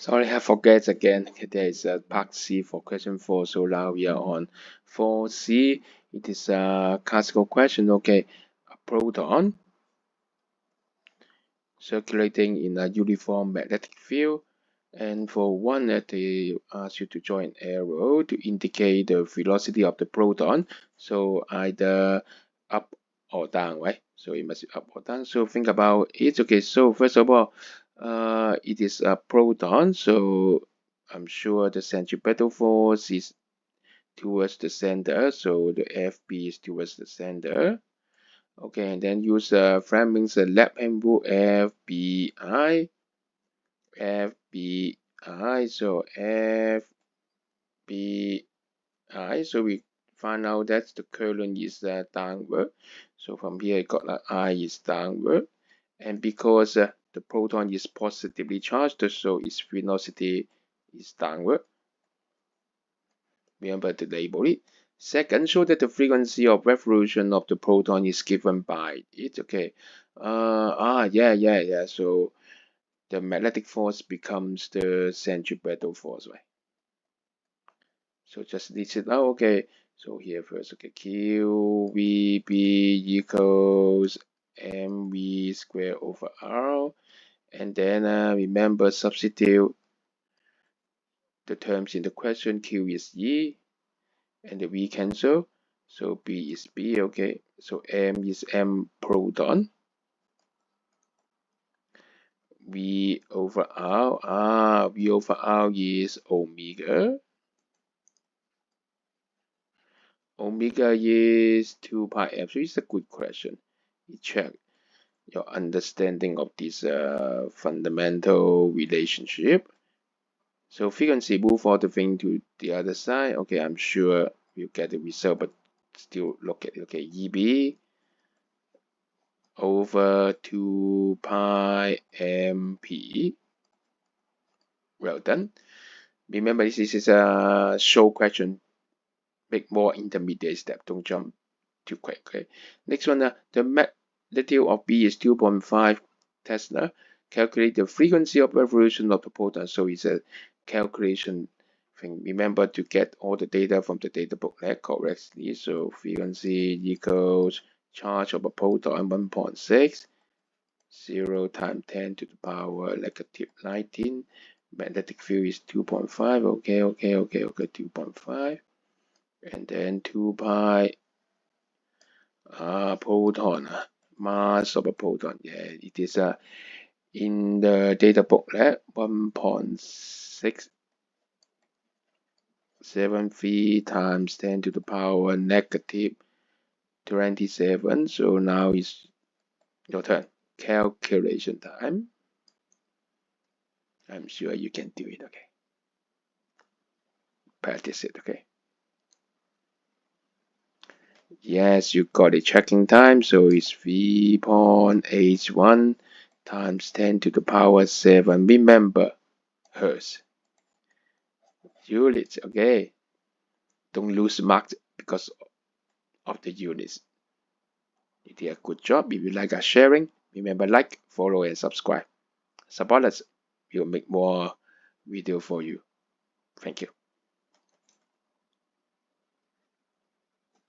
Sorry, I forget again. Okay, there is a part C for question 4. So now we are on 4c. It is a classical question. Okay, a proton circulating in a uniform magnetic field. And for one, they ask you to draw an arrow to indicate the velocity of the proton. So either up or down, right? So it must be up or down. So think about it. Okay, so first of all, it is a proton. So I'm sure the centripetal force is towards the center. So the FB is towards the center. Okay, and then use Fleming's left hand rule FBI. FBI. So FBI. So we find out that the current is downward. So from here, I got like I is downward. And because the proton is positively charged, so its velocity is downward. Remember to label it. Second, show that the frequency of revolution of the proton is given by it. Okay. Yeah. So the magnetic force becomes the centripetal force, right? So just list it out. Okay. So here first, okay, QVB equals mv squared over r. And then remember, substitute the terms in the question. Q is E, and the V cancel. So B is B, okay. So M is M proton. V over R. V over R is omega. Omega is 2 pi f. So it's a good question. You check your understanding of this fundamental relationship. So frequency, move all the thing to the other side. Okay, I'm sure we'll get the result, but still look at it. Okay, EB over 2 pi MP. Well done. Remember, this is a show question. Make more intermediate step. Don't jump too quick. Okay. Next one, the magnitude of B is 2.5 Tesla. Calculate the frequency of revolution of the proton. So it's a calculation thing. Remember to get all the data from the data booklet correctly. So frequency equals charge of a proton 1.6, 0 times 10 to the power negative 19. Magnetic field is 2.5. Okay, 2.5. And then 2 pi proton, mass of a proton. Yeah, it is in the data booklet 1.673 times 10 to the power negative 27. So now is your turn. Calculation time. I'm sure you can do it. Okay. Practice it. Okay. Yes, you got it. Checking time. So it's 3.81 times 10 to the power 7. Remember, hertz. Units. Okay. Don't lose marks because of the units. You did a good job. If you like our sharing, remember like, follow, and subscribe. Support us. We'll make more video for you. Thank you.